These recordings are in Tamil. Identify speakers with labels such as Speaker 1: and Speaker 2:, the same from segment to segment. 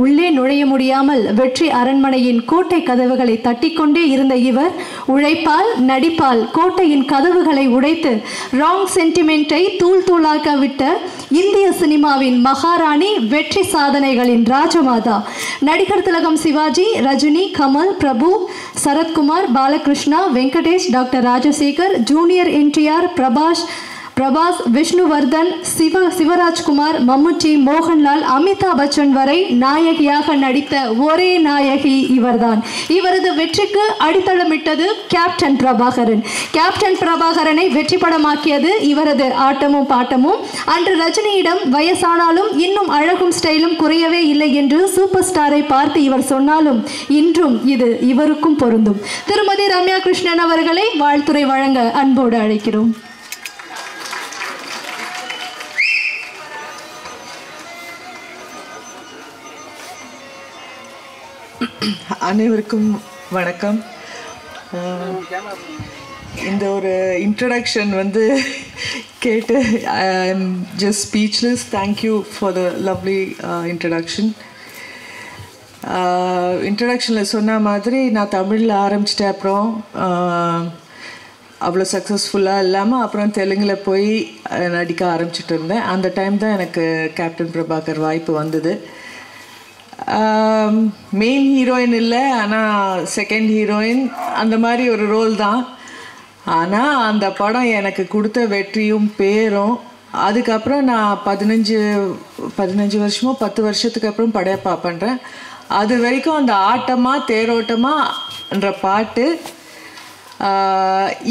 Speaker 1: உள்ளே நுழைய முடியாமல் வெற்றி அரண்மனையின் கோட்டை கதவுகளை தட்டிக்கொண்டே இருந்த இவர் உழைப்பால் நடிப்பால் கோட்டையின் கதவுகளை உடைத்து ராங் சென்டிமெண்ட்டை தூள் தூளாக்க விட்ட இந்திய சினிமாவின் மகாராணி, வெற்றி சாதனைகளின் ராஜமாதா, நடிகர் திலகம் சிவாஜி, ரஜினி, கமல், பிரபு, சரத்குமார், பாலகிருஷ்ணா, வெங்கடேஷ், டாக்டர் ராஜசேகர், ஜூனியர் என்டிஆர், பிரபாஸ், விஷ்ணுவர்தன், சிவராஜ்குமார், மம்முட்டி, மோகன்லால், அமிதாப் பச்சன் வரை நாயகியாக நடித்த ஒரே நாயகி இவர்தான். இவரது வெற்றிக்கு அடித்தளமிட்டது கேப்டன் பிரபாகரன். கேப்டன் பிரபாகரனை வெற்றி படமாக்கியது இவரது ஆட்டமும் பாட்டமும். அன்று ரஜினியிடம் வயசானாலும் இன்னும் அழகும் ஸ்டைலும் குறையவே இல்லை என்று சூப்பர் ஸ்டாரை பார்த்து இவர் சொன்னாலும் இன்றும் இது இவருக்கும் பொருந்தும். திருமதி ரம்யா கிருஷ்ணன் அவர்களை வாழ்த்துரை வழங்க அன்போடு அழைக்கிறோம்.
Speaker 2: அனைவருக்கும் வணக்கம். இந்த ஒரு இன்ட்ரடக்ஷன் கேட்டு I am just speechless. Thank you for the lovely introduction. இன்ட்ரடக்ஷனில் சொன்ன மாதிரி நான் தமிழில் ஆரம்பிச்சிட்டேன். அப்புறம் அவ்வளோ சக்ஸஸ்ஃபுல்லாக இல்லாமல் அப்புறம் தெலுங்கில் போய் நடிக்க ஆரம்பிச்சிட்டு இருந்தேன். அந்த டைம் தான் எனக்கு கேப்டன் பிரபாகர் வாய்ப்பு வந்தது. மெயின் ஹீரோயின் இல்லை, ஆனால் செகண்ட் ஹீரோயின் அந்த மாதிரி ஒரு ரோல் தான். ஆனால் அந்த படம் எனக்கு கொடுத்த வெற்றியும் பேரும். அதுக்கப்புறம் நான் 15 வருஷமோ 10 வருஷத்துக்கு அப்புறம் படையப்பா பண்ணுறேன். அது வரைக்கும் அந்த ஆட்டமாக தேரோட்டமான்ற பாட்டு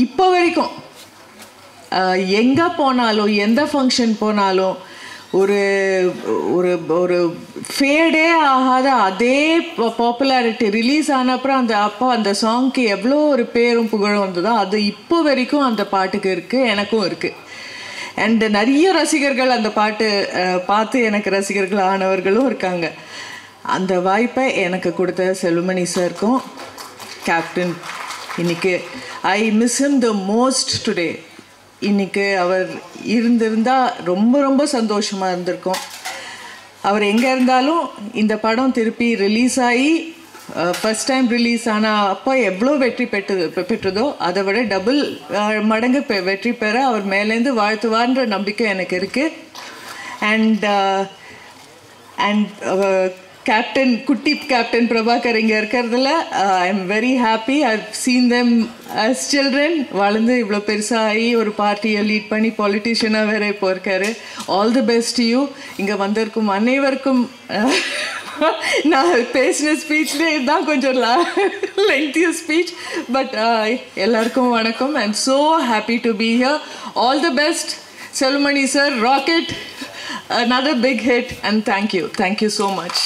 Speaker 2: இப்போ வரைக்கும் எங்கே போனாலும் எந்த ஃபங்க்ஷன் போனாலும் ஒரு ஒரு ஒரு ஃபேடே ஆகாத அதே பாப்புலாரிட்டி. ரிலீஸ் ஆன அப்புறம் அந்த சாங்க்கு எவ்வளோ ஒரு பேரும் புகழும் வந்ததோ அது இப்போ வரைக்கும் அந்த பாட்டுக்கு இருக்குது, எனக்கும் இருக்குது. அண்டு நிறைய ரசிகர்கள் அந்த பாட்டு பார்த்து எனக்கு ரசிகர்கள் ஆனவர்களும் இருக்காங்க. அந்த வாய்ப்பை எனக்கு கொடுத்த செல்வமணி சாருக்கும் கேப்டன் இன்னைக்கு I miss him the most today. இன்றைக்கி அவர் இருந்திருந்தால் ரொம்ப ரொம்ப சந்தோஷமாக இருந்திருக்கும். அவர் எங்கே இருந்தாலும் இந்த படம் திருப்பி ரிலீஸ் ஆகி ஃபஸ்ட் டைம் ரிலீஸ் ஆனால் அப்போ எவ்வளோ வெற்றி பெற்றதோ அதை விட டபுள் மடங்கு வெற்றி பெற அவர் மேலேருந்து வாழ்த்துவார்ன்ற நம்பிக்கை எனக்கு இருக்குது. அண்ட் கேப்டன் குட்டி கேப்டன் பிரபாகர் இங்கே இருக்கிறதுல I am very happy. I seen them as children. வளர்ந்து இவ்வளோ பெருசாகி ஒரு பார்ட்டியை லீட் பண்ணி பாலிட்டிஷியனாக வேறு இப்போ இருக்காரு. All the best you. இங்கே வந்திருக்கும் அனைவருக்கும் நான் பேசின ஸ்பீச்லேயே தான் கொஞ்சம் லெங்க்தியர் ஸ்பீச். பட் எல்லாருக்கும் வணக்கம். I am so happy to be here. All the best Selvamani sir. Rocket, another big hit, and thank you so much.